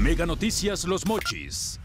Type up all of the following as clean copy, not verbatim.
Mega Noticias Los Mochis.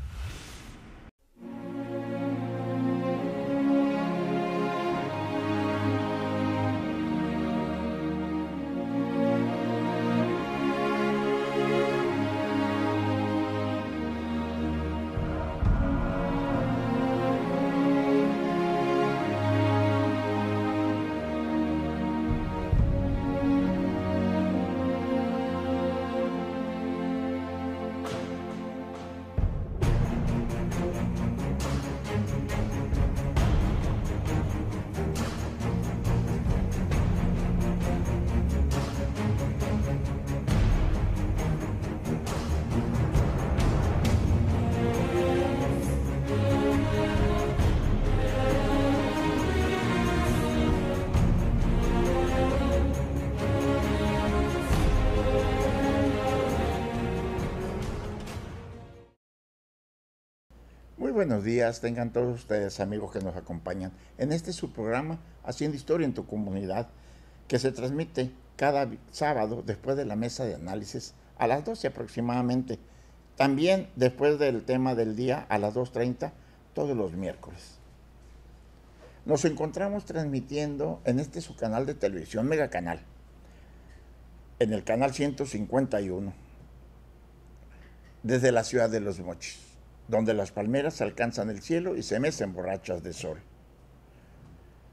Muy buenos días, tengan todos ustedes amigos que nos acompañan en este su programa Haciendo Historia en tu Comunidad, que se transmite cada sábado después de la mesa de análisis a las 12 aproximadamente. También después del tema del día a las 2:30 todos los miércoles. Nos encontramos transmitiendo en este su canal de televisión Mega Canal, en el canal 151, desde la ciudad de Los Mochis, donde las palmeras alcanzan el cielo y se mecen borrachas de sol.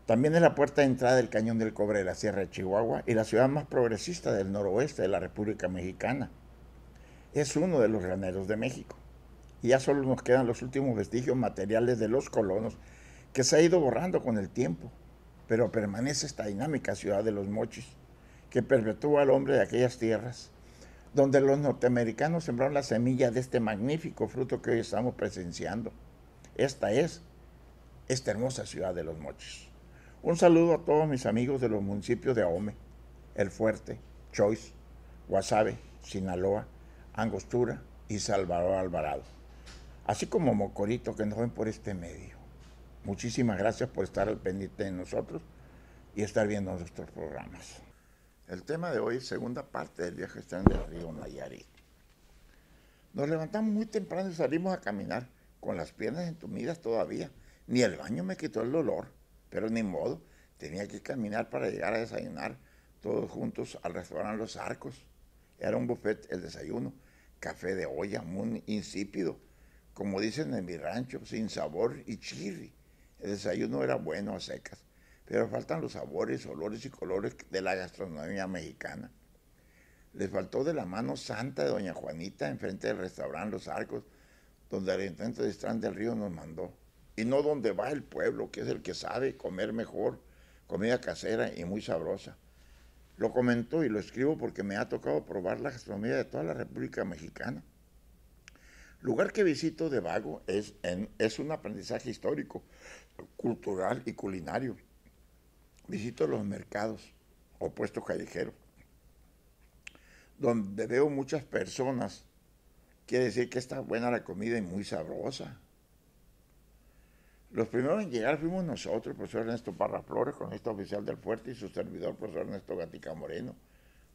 También es la puerta de entrada del Cañón del Cobre de la Sierra de Chihuahua y la ciudad más progresista del noroeste de la República Mexicana. Es uno de los graneros de México. Y ya solo nos quedan los últimos vestigios materiales de los colonos, que se ha ido borrando con el tiempo, pero permanece esta dinámica ciudad de Los Mochis, que perpetúa al hombre de aquellas tierras, donde los norteamericanos sembraron la semilla de este magnífico fruto que hoy estamos presenciando. Esta es esta hermosa ciudad de Los Mochis. Un saludo a todos mis amigos de los municipios de Ahome, El Fuerte, Choix, Guasave, Sinaloa, Angostura y Salvador Alvarado, así como Mocorito, que nos ven por este medio. Muchísimas gracias por estar al pendiente de nosotros y estar viendo nuestros programas. El tema de hoy es segunda parte del viaje del río Nayarit. Nos levantamos muy temprano y salimos a caminar, con las piernas entumidas todavía. Ni el baño me quitó el dolor, pero ni modo, tenía que caminar para llegar a desayunar todos juntos al restaurante Los Arcos. Era un buffet el desayuno, café de olla muy insípido, como dicen en mi rancho, sin sabor y chirri. El desayuno era bueno a secas, pero faltan los sabores, olores y colores de la gastronomía mexicana. Les faltó de la mano santa de doña Juanita enfrente del restaurante Los Arcos, donde el intendente de Estrán del Río nos mandó, y no donde va el pueblo, que es el que sabe comer mejor, comida casera y muy sabrosa. Lo comento y lo escribo porque me ha tocado probar la gastronomía de toda la República Mexicana. Lugar que visito de vago es un aprendizaje histórico, cultural y culinario. Visito los mercados o puestos callejeros, donde veo muchas personas. Quiere decir que está buena la comida y muy sabrosa. Los primeros en llegar fuimos nosotros, el profesor Ernesto Parra Flores, cronista oficial del Fuerte, y su servidor, profesor Ernesto Gatica Moreno,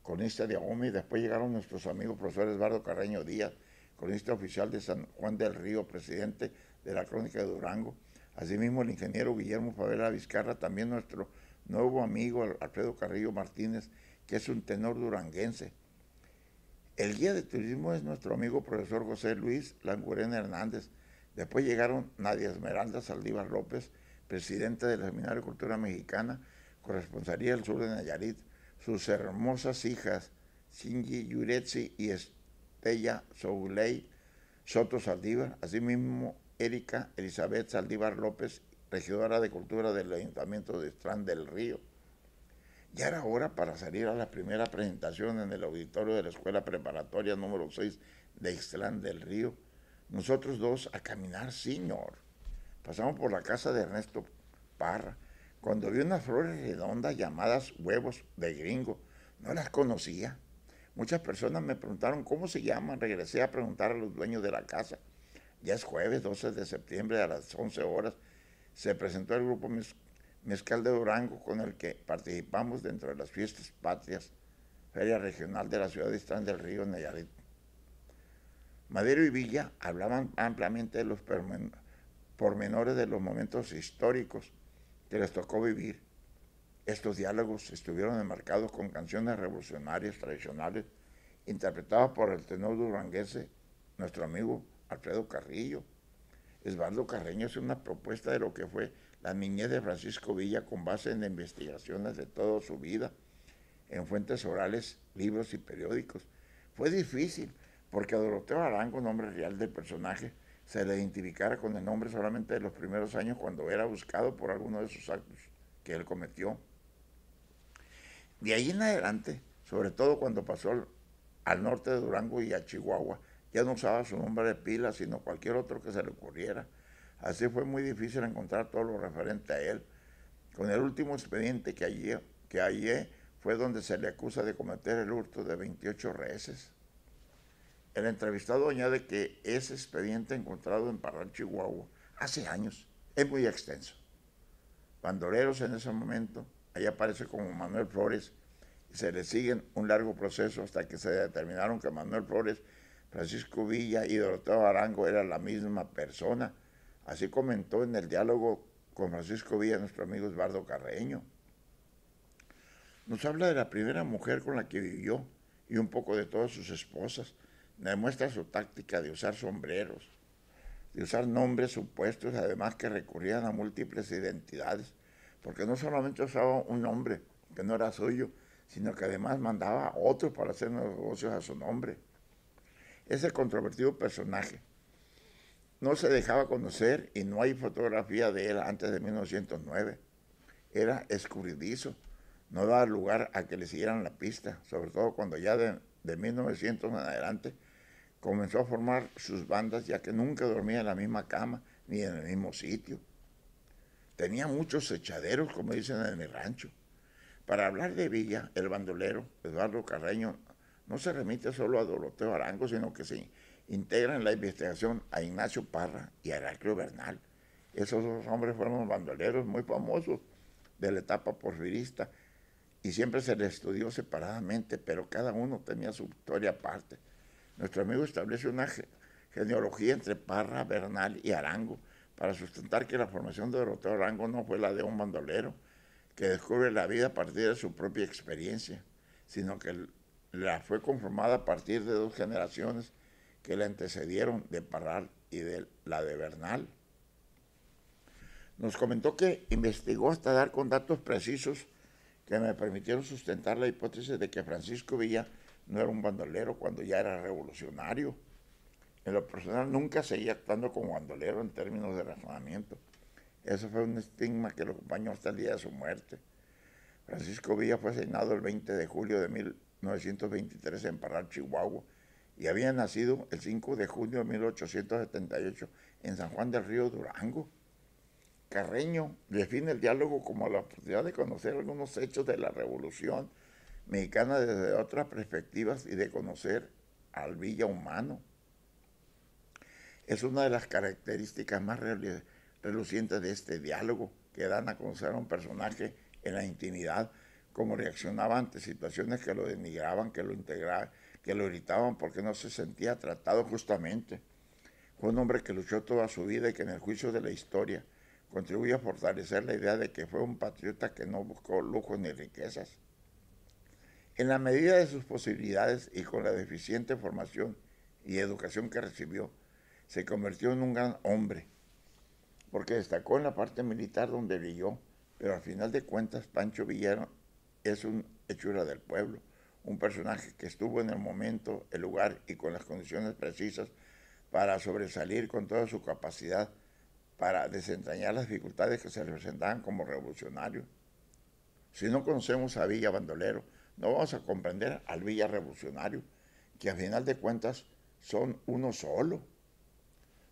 cronista de Ahome, y después llegaron nuestros amigos, profesor Eduardo Carreño Díaz, cronista oficial de San Juan del Río, presidente de la Crónica de Durango, asimismo el ingeniero Guillermo Favela Vizcarra, también nuestro nuevo amigo Alfredo Carrillo Martínez, que es un tenor duranguense. El guía de turismo es nuestro amigo profesor José Luis Langurena Hernández. Después llegaron Nadia Esmeralda Saldívar López, presidenta del Seminario de Cultura Mexicana, Corresponsalía del Sur de Nayarit, sus hermosas hijas, Cindy Yuretsi y Estella Souley Soto Saldívar, asimismo Erika Elizabeth Saldívar López, regidora de Cultura del Ayuntamiento de Estrán del Río. Ya era hora para salir a la primera presentación en el auditorio de la Escuela Preparatoria número 6 de Ixtlán del Río. Nosotros dos a caminar, señor. Pasamos por la casa de Ernesto Parra, cuando vi unas flores redondas llamadas huevos de gringo. No las conocía. Muchas personas me preguntaron cómo se llaman. Regresé a preguntar a los dueños de la casa. Ya es jueves 12 de septiembre a las 11 horas. Se presentó el grupo Mezcal de Durango, con el que participamos dentro de las fiestas patrias, Feria Regional de la ciudad de Ixtlán del Río, Nayarit. Madero y Villa hablaban ampliamente de los pormenores de los momentos históricos que les tocó vivir. Estos diálogos estuvieron enmarcados con canciones revolucionarias tradicionales interpretadas por el tenor duranguense, nuestro amigo Alfredo Carrillo. Osvaldo Carreño es una propuesta de lo que fue la niñez de Francisco Villa con base en investigaciones de toda su vida, en fuentes orales, libros y periódicos. Fue difícil porque a Doroteo Arango, nombre real del personaje, se le identificara con el nombre solamente de los primeros años cuando era buscado por alguno de sus actos que él cometió. De ahí en adelante, sobre todo cuando pasó al norte de Durango y a Chihuahua, ya no usaba su nombre de pila, sino cualquier otro que se le ocurriera. Así fue muy difícil encontrar todo lo referente a él. Con el último expediente que hallé fue donde se le acusa de cometer el hurto de 28 reses. El entrevistado añade que ese expediente encontrado en Parral, Chihuahua, hace años, es muy extenso. Bandoleros en ese momento, ahí aparece como Manuel Flores, y se le sigue un largo proceso hasta que se determinaron que Manuel Flores, Francisco Villa y Doroteo Arango eran la misma persona. Así comentó en el diálogo con Francisco Villa nuestro amigo Osvaldo Carreño. Nos habla de la primera mujer con la que vivió y un poco de todas sus esposas. Demuestra su táctica de usar sombreros, de usar nombres supuestos, además que recurrían a múltiples identidades, porque no solamente usaba un nombre que no era suyo, sino que además mandaba a otros para hacer negocios a su nombre. Ese controvertido personaje no se dejaba conocer y no hay fotografía de él antes de 1909. Era escurridizo, no daba lugar a que le siguieran la pista, sobre todo cuando ya de 1900 en adelante comenzó a formar sus bandas, ya que nunca dormía en la misma cama ni en el mismo sitio. Tenía muchos echaderos, como dicen en mi rancho. Para hablar de Villa, el bandolero, Osvaldo Carreño, no se remite solo a Doroteo Arango, sino que se integra en la investigación a Ignacio Parra y a Heraclio Bernal. Esos dos hombres fueron bandoleros muy famosos de la etapa porfirista y siempre se les estudió separadamente, pero cada uno tenía su historia aparte. Nuestro amigo establece una genealogía entre Parra, Bernal y Arango para sustentar que la formación de Doroteo Arango no fue la de un bandolero que descubre la vida a partir de su propia experiencia, sino que la fue conformada a partir de dos generaciones que la antecedieron de Parral y de la de Bernal. Nos comentó que investigó hasta dar con datos precisos que me permitieron sustentar la hipótesis de que Francisco Villa no era un bandolero cuando ya era revolucionario. En lo personal nunca seguía actuando como bandolero en términos de razonamiento. Ese fue un estigma que lo acompañó hasta el día de su muerte. Francisco Villa fue asesinado el 20 de julio de 1923 en Parral, Chihuahua, y había nacido el 5 de junio de 1878 en San Juan del Río, Durango. Carreño define el diálogo como la oportunidad de conocer algunos hechos de la Revolución Mexicana desde otras perspectivas y de conocer al Villa humano. Es una de las características más relucientes de este diálogo, que dan a conocer a un personaje en la intimidad, cómo reaccionaba ante situaciones que lo denigraban, que lo integraban, que lo irritaban porque no se sentía tratado justamente. Fue un hombre que luchó toda su vida y que en el juicio de la historia contribuye a fortalecer la idea de que fue un patriota que no buscó lujos ni riquezas. En la medida de sus posibilidades y con la deficiente formación y educación que recibió, se convirtió en un gran hombre, porque destacó en la parte militar donde brilló, pero al final de cuentas Pancho Villa es un hechura del pueblo, un personaje que estuvo en el momento, el lugar y con las condiciones precisas para sobresalir con toda su capacidad para desentrañar las dificultades que se le presentaban como revolucionario. Si no conocemos a Villa bandolero, no vamos a comprender al Villa revolucionario, que a final de cuentas son uno solo.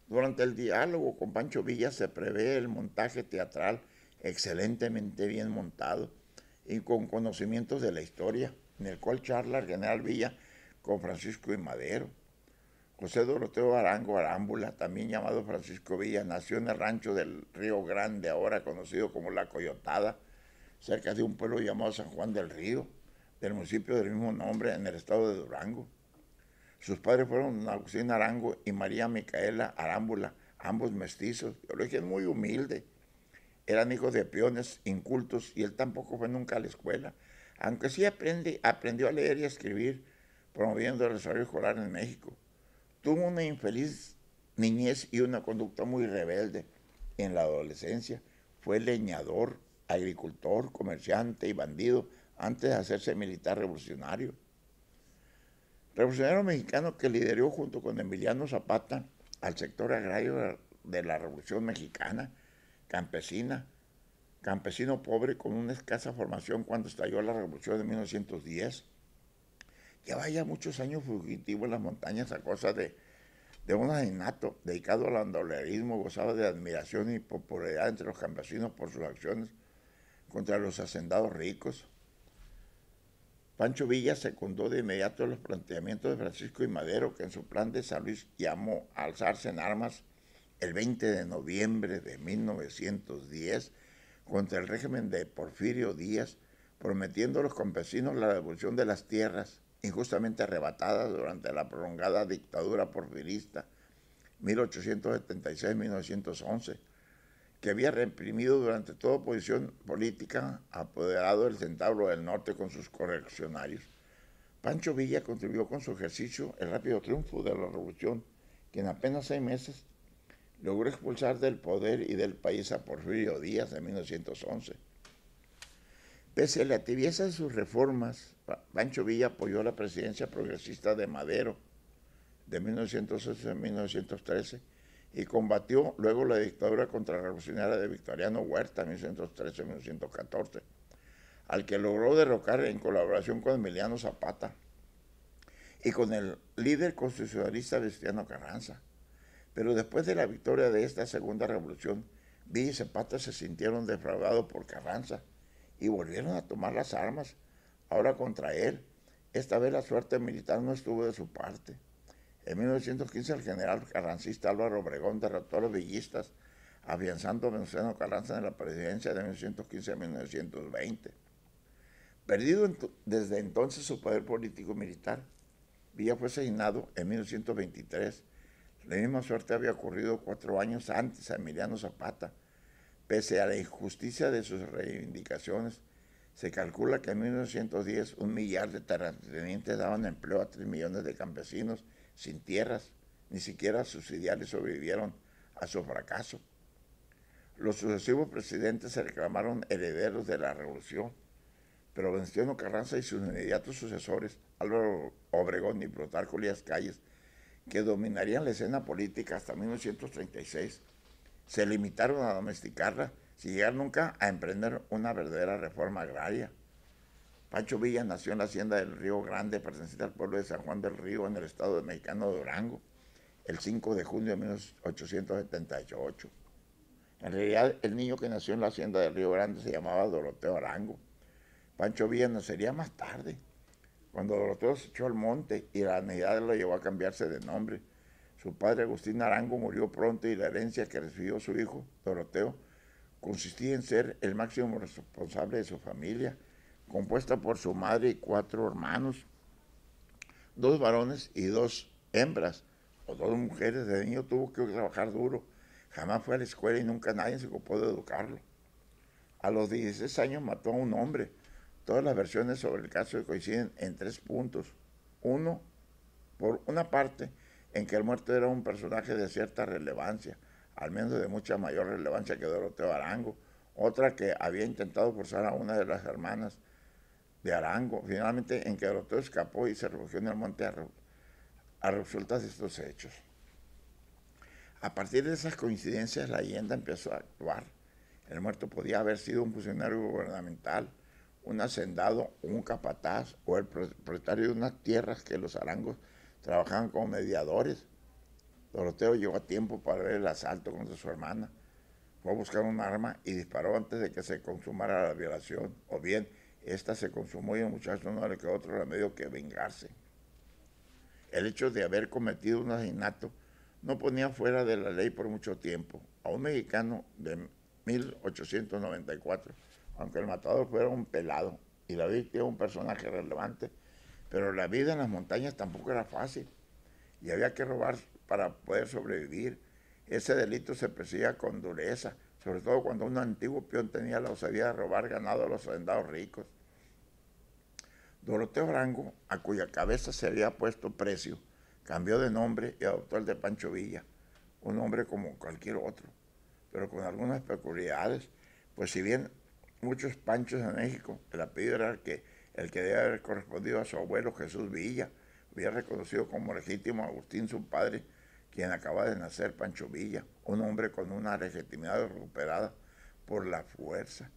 Durante el diálogo con Pancho Villa se prevé el montaje teatral excelentemente bien montado y con conocimientos de la historia, en el cual charla el general Villa con Francisco I. Madero. José Doroteo Arango Arámbula, también llamado Francisco Villa, nació en el rancho del Río Grande, ahora conocido como La Coyotada, cerca de un pueblo llamado San Juan del Río, del municipio del mismo nombre en el estado de Durango. Sus padres fueron Agustín Arango y María Micaela Arámbula, ambos mestizos, de origen muy humilde. Eran hijos de peones incultos y él tampoco fue nunca a la escuela, aunque sí aprendió a leer y a escribir, promoviendo el desarrollo escolar en México. Tuvo una infeliz niñez y una conducta muy rebelde. En la adolescencia fue leñador, agricultor, comerciante y bandido antes de hacerse militar revolucionario. Revolucionario mexicano que lideró junto con Emiliano Zapata al sector agrario de la Revolución Mexicana, campesino pobre con una escasa formación cuando estalló la Revolución de 1910. Lleva ya muchos años fugitivo en las montañas a causa de un asesinato dedicado al bandolerismo, gozaba de admiración y popularidad entre los campesinos por sus acciones contra los hacendados ricos. Pancho Villa secundó de inmediato los planteamientos de Francisco I. Madero, que en su plan de San Luis llamó a alzarse en armas el 20 de noviembre de 1910 contra el régimen de Porfirio Díaz, prometiendo a los campesinos la devolución de las tierras injustamente arrebatadas durante la prolongada dictadura porfirista 1876-1911, que había reprimido durante toda oposición política apoderado del Centauro del Norte con sus correccionarios. Pancho Villa contribuyó con su ejercicio el rápido triunfo de la revolución, que en apenas 6 meses logró expulsar del poder y del país a Porfirio Díaz en 1911. Pese a la tibieza de sus reformas, Pancho Villa apoyó la presidencia progresista de Madero de 1911 a 1913 y combatió luego la dictadura contrarrevolucionaria de Victoriano Huerta en 1913-1914, al que logró derrocar en colaboración con Emiliano Zapata y con el líder constitucionalista Venustiano Carranza. Pero después de la victoria de esta segunda revolución, Villa y Zapata se sintieron defraudados por Carranza y volvieron a tomar las armas, ahora contra él. Esta vez la suerte militar no estuvo de su parte. En 1915 el general carrancista Álvaro Obregón derrotó a los villistas, afianzando a Venustiano Carranza en la presidencia de 1915 a 1920. Perdido desde entonces su poder político y militar, Villa fue asesinado en 1923. La misma suerte había ocurrido 4 años antes a Emiliano Zapata. Pese a la injusticia de sus reivindicaciones, se calcula que en 1910 1 millar de terratenientes daban empleo a 3 millones de campesinos sin tierras. Ni siquiera sus ideales sobrevivieron a su fracaso. Los sucesivos presidentes se reclamaron herederos de la revolución, pero Venustiano Carranza y sus inmediatos sucesores, Álvaro Obregón y Plutarco Elías Calles, que dominarían la escena política hasta 1936, se limitaron a domesticarla sin llegar nunca a emprender una verdadera reforma agraria. Pancho Villa nació en la hacienda del Río Grande, perteneciente al pueblo de San Juan del Río, en el estado mexicano de Durango, el 5 de junio de 1878. En realidad, el niño que nació en la hacienda del Río Grande se llamaba Doroteo Arango. Pancho Villa nacería más tarde, cuando Doroteo se echó al monte y la necesidad lo llevó a cambiarse de nombre. Su padre Agustín Arango murió pronto y la herencia que recibió su hijo, Doroteo, consistía en ser el máximo responsable de su familia, compuesta por su madre y 4 hermanos, 2 varones y 2 hembras, o 2 mujeres. De niño tuvo que trabajar duro, jamás fue a la escuela y nunca nadie se ocupó de educarlo. A los 16 años mató a un hombre. Todas las versiones sobre el caso coinciden en 3 puntos. Uno, por una parte, en que el muerto era un personaje de cierta relevancia, al menos de mucha mayor relevancia que Doroteo Arango. Otra, que había intentado forzar a una de las hermanas de Arango. Finalmente, en que Doroteo escapó y se refugió en el monte a resultas de estos hechos. A partir de esas coincidencias, la leyenda empezó a actuar. El muerto podía haber sido un funcionario gubernamental, un hacendado, un capataz o el propietario de unas tierras que los arangos trabajaban como mediadores. Doroteo llegó a tiempo para ver el asalto contra su hermana. Fue a buscar un arma y disparó antes de que se consumara la violación, o bien esta se consumó y el muchacho no le quedó otro remedio que vengarse. El hecho de haber cometido un asesinato no ponía fuera de la ley por mucho tiempo a un mexicano de 1894, aunque el matador fuera un pelado y la víctima un personaje relevante, pero la vida en las montañas tampoco era fácil. y había que robar para poder sobrevivir. Ese delito se perseguía con dureza, sobre todo cuando un antiguo peón tenía la osadía de robar ganado a los hacendados ricos. Doroteo Arango, a cuya cabeza se había puesto precio, cambió de nombre y adoptó el de Pancho Villa, un hombre como cualquier otro, pero con algunas peculiaridades, pues si bien muchos Panchos en México, el apellido era el que debe haber correspondido a su abuelo Jesús Villa, había reconocido como legítimo a Agustín su padre, quien acaba de nacer, Pancho Villa, un hombre con una legitimidad recuperada por la fuerza,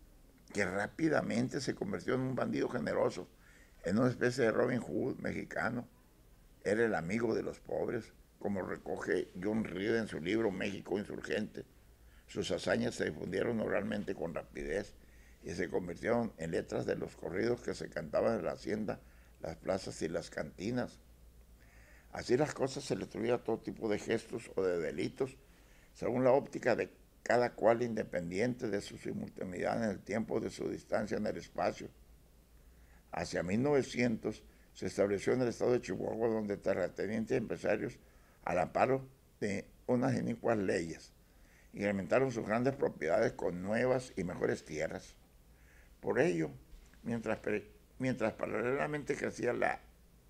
que rápidamente se convirtió en un bandido generoso, en una especie de Robin Hood mexicano. Era el amigo de los pobres, como recoge John Reed en su libro México Insurgente. Sus hazañas se difundieron oralmente con rapidez y se convirtieron en letras de los corridos que se cantaban en la hacienda, las plazas y las cantinas. Así las cosas, se le atribuía todo tipo de gestos o de delitos, según la óptica de cada cual, independiente de su simultaneidad en el tiempo, de su distancia en el espacio. Hacia 1900 se estableció en el estado de Chihuahua, donde terratenientes y empresarios, al amparo de unas inicuas leyes, incrementaron sus grandes propiedades con nuevas y mejores tierras. Por ello, mientras paralelamente crecía la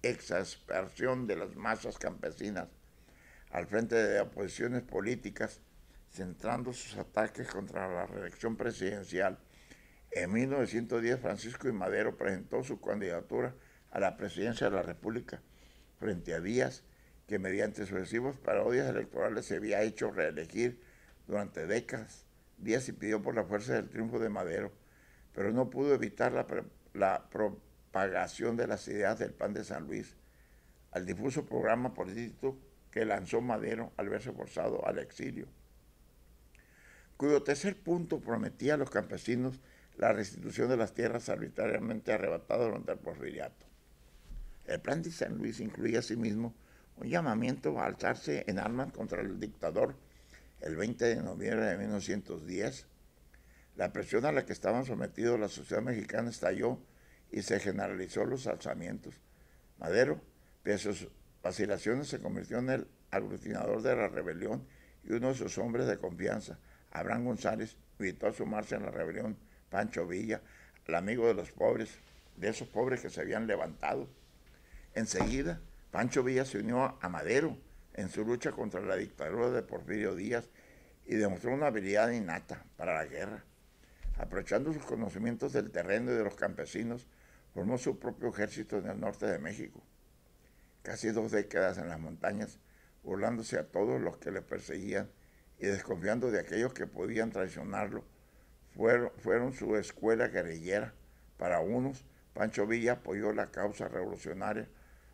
exaspersión de las masas campesinas al frente de oposiciones políticas, centrando sus ataques contra la reelección presidencial, en 1910 Francisco I. Madero presentó su candidatura a la presidencia de la República frente a Díaz, que mediante sucesivos parodias electorales se había hecho reelegir durante décadas. Díaz pidió por la fuerza del triunfo de Madero, pero no pudo evitar la propagación de las ideas del Plan de San Luis, al difuso programa político que lanzó Madero al verse forzado al exilio, cuyo tercer punto prometía a los campesinos la restitución de las tierras arbitrariamente arrebatadas durante el Porfiriato. El Plan de San Luis incluía asimismo un llamamiento a alzarse en armas contra el dictador el 20 de noviembre de 1910. La presión a la que estaban sometidos la sociedad mexicana estalló y se generalizó los alzamientos. Madero, pese a sus vacilaciones, se convirtió en el aglutinador de la rebelión, y uno de sus hombres de confianza, Abraham González, invitó a sumarse en la rebelión Pancho Villa, el amigo de los pobres, de esos pobres que se habían levantado. Enseguida, Pancho Villa se unió a Madero en su lucha contra la dictadura de Porfirio Díaz y demostró una habilidad innata para la guerra. Aprovechando sus conocimientos del terreno y de los campesinos, formó su propio ejército en el norte de México. Casi 2 décadas en las montañas, burlándose a todos los que le perseguían y desconfiando de aquellos que podían traicionarlo, fueron su escuela guerrillera. Para unos, Pancho Villa apoyó la causa revolucionaria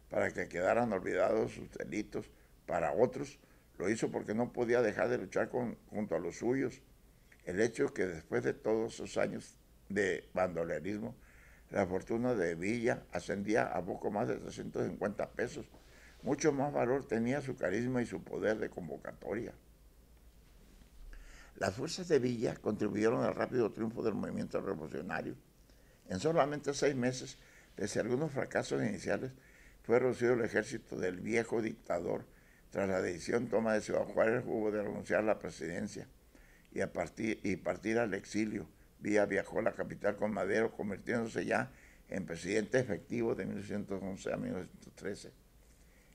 para que quedaran olvidados sus delitos. Para otros, lo hizo porque no podía dejar de luchar junto a los suyos. El hecho es que después de todos esos años de bandolerismo, la fortuna de Villa ascendía a poco más de 350 pesos. Mucho más valor tenía su carisma y su poder de convocatoria. Las fuerzas de Villa contribuyeron al rápido triunfo del movimiento revolucionario. En solamente 6 meses, pese a algunos fracasos iniciales, fue reducido el ejército del viejo dictador. Tras la decisión toma de Ciudad Juárez, hubo de renunciar a la presidencia y partir al exilio. Villa viajó a la capital con Madero, convirtiéndose ya en presidente efectivo de 1911 a 1913.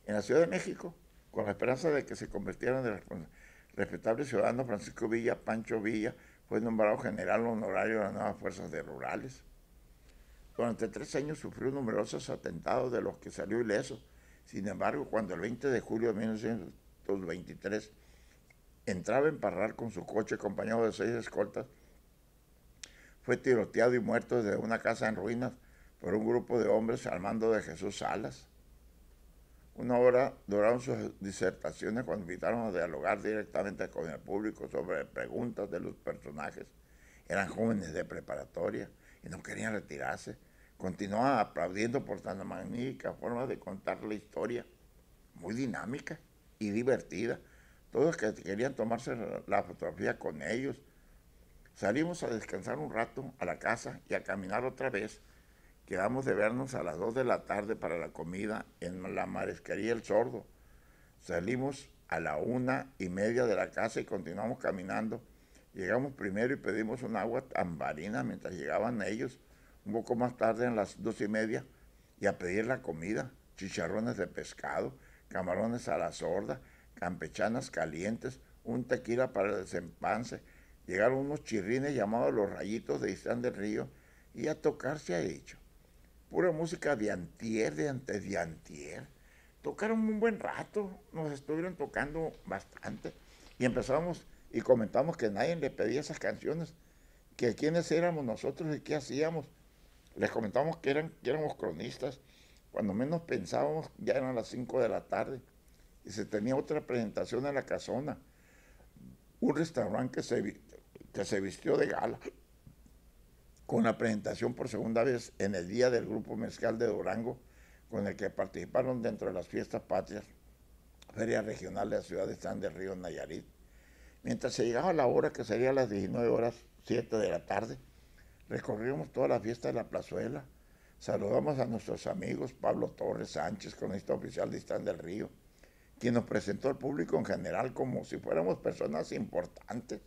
En la Ciudad de México, con la esperanza de que se convirtiera en el respetable ciudadano, Francisco Villa, Pancho Villa, fue nombrado general honorario de las nuevas fuerzas rurales. Durante 3 años sufrió numerosos atentados, de los que salió ileso. Sin embargo, cuando el 20 de julio de 1923 entraba en Parral con su coche acompañado de 6 escoltas, fue tiroteado y muerto desde una casa en ruinas por un grupo de hombres al mando de Jesús Salas. 1 hora duraron sus disertaciones cuando invitaron a dialogar directamente con el público sobre preguntas de los personajes. Eran jóvenes de preparatoria y no querían retirarse. Continuaban aplaudiendo por tan magnífica forma de contar la historia, muy dinámica y divertida. Todos que querían tomarse la fotografía con ellos. Salimos a descansar un rato a la casa y a caminar otra vez. Quedamos de vernos a las 2 de la tarde para la comida en la marisquería El Sordo. Salimos a la 1:30 de la casa y continuamos caminando. Llegamos primero y pedimos un agua tambarina mientras llegaban ellos. Un poco más tarde, a las 2:30, y a pedir la comida: chicharrones de pescado, camarones a la sorda, campechanas calientes, un tequila para el desempance. Llegaron unos chirrines llamados Los Rayitos de Islán del Río, y a tocar se ha dicho. Pura música de antier, de antes de antier. Tocaron un buen rato, nos estuvieron tocando bastante, y empezamos y comentamos que nadie le pedía esas canciones, que quiénes éramos nosotros y qué hacíamos. Les comentamos que éramos cronistas. Cuando menos pensábamos, ya eran las 5 de la tarde y se tenía otra presentación en la casona, un restaurante que se vistió de gala, con la presentación por segunda vez en el día del Grupo Mezcal de Durango, con el que participaron dentro de las fiestas patrias, Feria Regional de la ciudad de San del Río, Nayarit. Mientras se llegaba la hora, que sería las 19 horas, 7 de la tarde, recorrimos toda la fiesta de la plazuela, saludamos a nuestros amigos Pablo Torres Sánchez, cronista oficial de Islán del Río, quien nos presentó al público en general como si fuéramos personas importantes.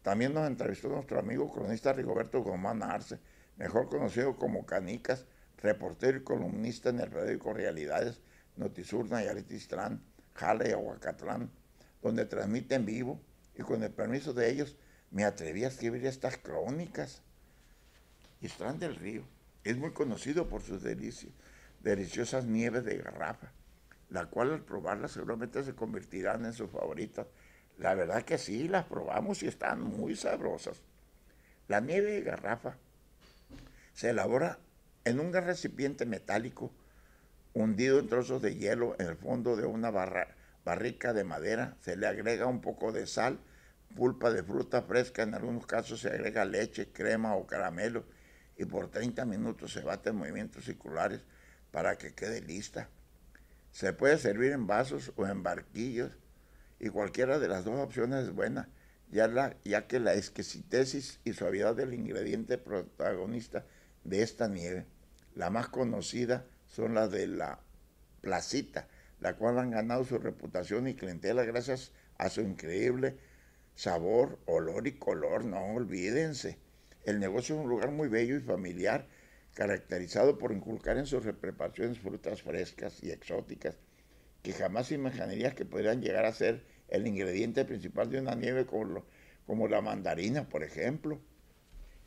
También nos entrevistó nuestro amigo cronista Rigoberto Guzmán Arce, mejor conocido como Canicas, reportero y columnista en el periódico Realidades, Notisur, Nayarit, Islán, Jala y Aguacatlán, donde transmite en vivo, y con el permiso de ellos me atreví a escribir estas crónicas. Islán del Río es muy conocido por sus deliciosas nieves de garrafa, la cual al probarlas seguramente se convertirán en sus favoritas. La verdad que sí, las probamos y están muy sabrosas. La nieve de garrafa se elabora en un recipiente metálico hundido en trozos de hielo en el fondo de una barrica de madera. Se le agrega un poco de sal, pulpa de fruta fresca, en algunos casos se agrega leche, crema o caramelo, y por 30 minutos se bate en movimientos circulares para que quede lista. Se puede servir en vasos o en barquillos, y cualquiera de las dos opciones es buena, ya que la exquisitez y suavidad del ingrediente protagonista de esta nieve, la más conocida, son las de la Placita, la cual han ganado su reputación y clientela gracias a su increíble sabor, olor y color. No olvídense, el negocio es un lugar muy bello y familiar, caracterizado por inculcar en sus preparaciones frutas frescas y exóticas, que jamás imaginarías que podrían llegar a ser el ingrediente principal de una nieve como la mandarina, por ejemplo.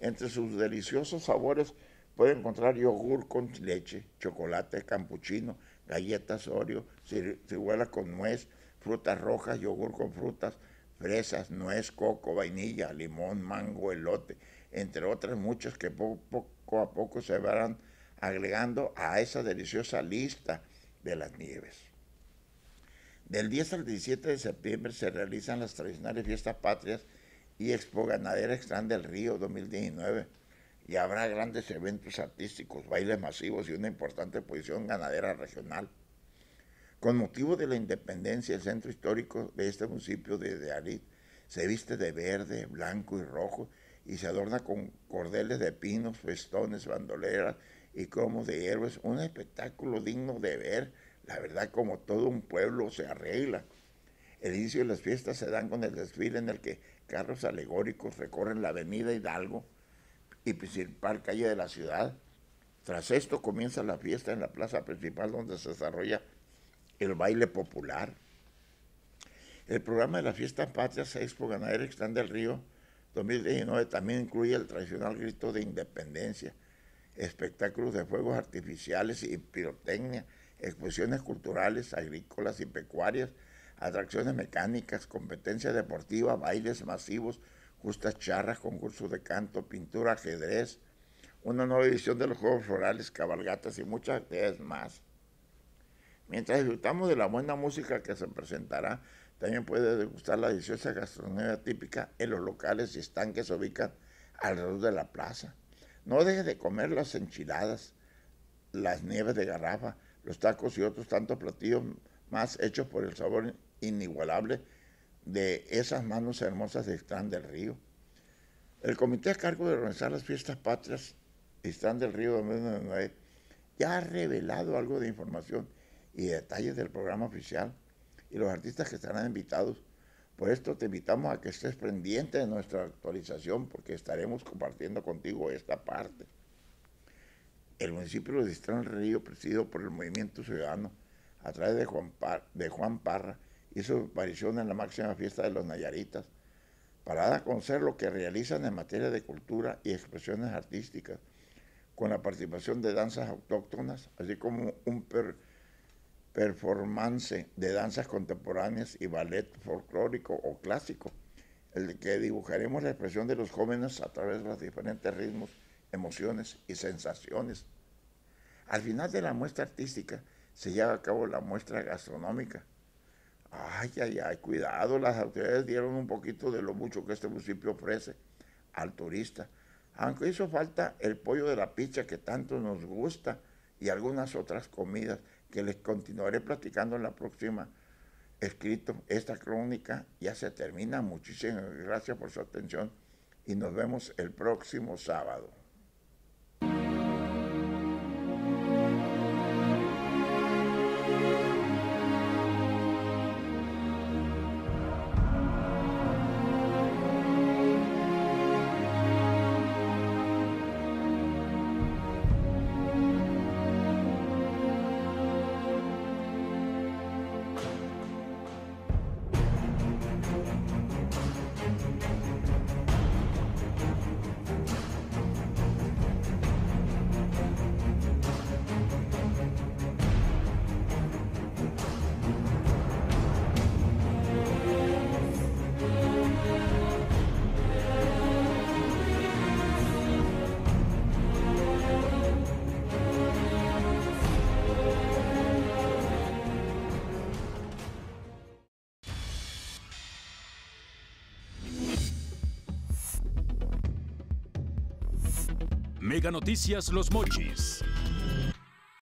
Entre sus deliciosos sabores puede encontrar yogur con leche, chocolate, campuchino, galletas Oreo, ciruela con nuez, frutas rojas, yogur con frutas, fresas, nuez, coco, vainilla, limón, mango, elote, entre otras muchas que poco a poco se van agregando a esa deliciosa lista de las nieves. Del 10 al 17 de septiembre se realizan las tradicionales fiestas patrias y Expo Ganadera Islán del Río 2019, y habrá grandes eventos artísticos, bailes masivos y una importante exposición ganadera regional. Con motivo de la independencia, el centro histórico de este municipio de Nayarit se viste de verde, blanco y rojo y se adorna con cordeles de pinos, festones, bandoleras y cromos de héroes, un espectáculo digno de ver. La verdad, como todo un pueblo se arregla. El inicio de las fiestas se dan con el desfile en el que carros alegóricos recorren la avenida Hidalgo y principal calle de la ciudad. Tras esto comienza la fiesta en la plaza principal, donde se desarrolla el baile popular. El programa de la fiesta patria Expo Ganadera Islán del Río 2019 también incluye el tradicional grito de independencia, espectáculos de fuegos artificiales y pirotecnia, exposiciones culturales, agrícolas y pecuarias, atracciones mecánicas, competencias deportivas, bailes masivos, justas charras, concursos de canto, pintura, ajedrez, una nueva edición de los Juegos Florales, cabalgatas y muchas actividades más. Mientras disfrutamos de la buena música que se presentará, también puede degustar la deliciosa gastronomía típica en los locales y estanques que se ubican alrededor de la plaza. No deje de comer las enchiladas, las nieves de garrafa, los tacos y otros tantos platillos más hechos por el sabor inigualable de esas manos hermosas de Islán del Río. El comité a cargo de organizar las fiestas patrias de Islán del Río 2009 ya ha revelado algo de información y detalles del programa oficial. y los artistas que estarán invitados. Por esto te invitamos a que estés pendiente de nuestra actualización porque estaremos compartiendo contigo esta parte. El municipio de Distrán del Río, presidido por el Movimiento Ciudadano, a través de Juan Parra, hizo aparición en la máxima fiesta de los Nayaritas, para dar a conocer lo que realizan en materia de cultura y expresiones artísticas, con la participación de danzas autóctonas, así como un performance de danzas contemporáneas y ballet folclórico o clásico, el que dibujaremos la expresión de los jóvenes a través de los diferentes ritmos, emociones y sensaciones. Al final de la muestra artística se lleva a cabo la muestra gastronómica. Ay, cuidado, las autoridades dieron un poquito de lo mucho que este municipio ofrece al turista, aunque hizo falta el pollo de la picha que tanto nos gusta y algunas otras comidas que les continuaré platicando en la próxima escrito. Esta crónica ya se termina. Muchísimas gracias por su atención y nos vemos el próximo sábado. Mega Noticias Los Mochis.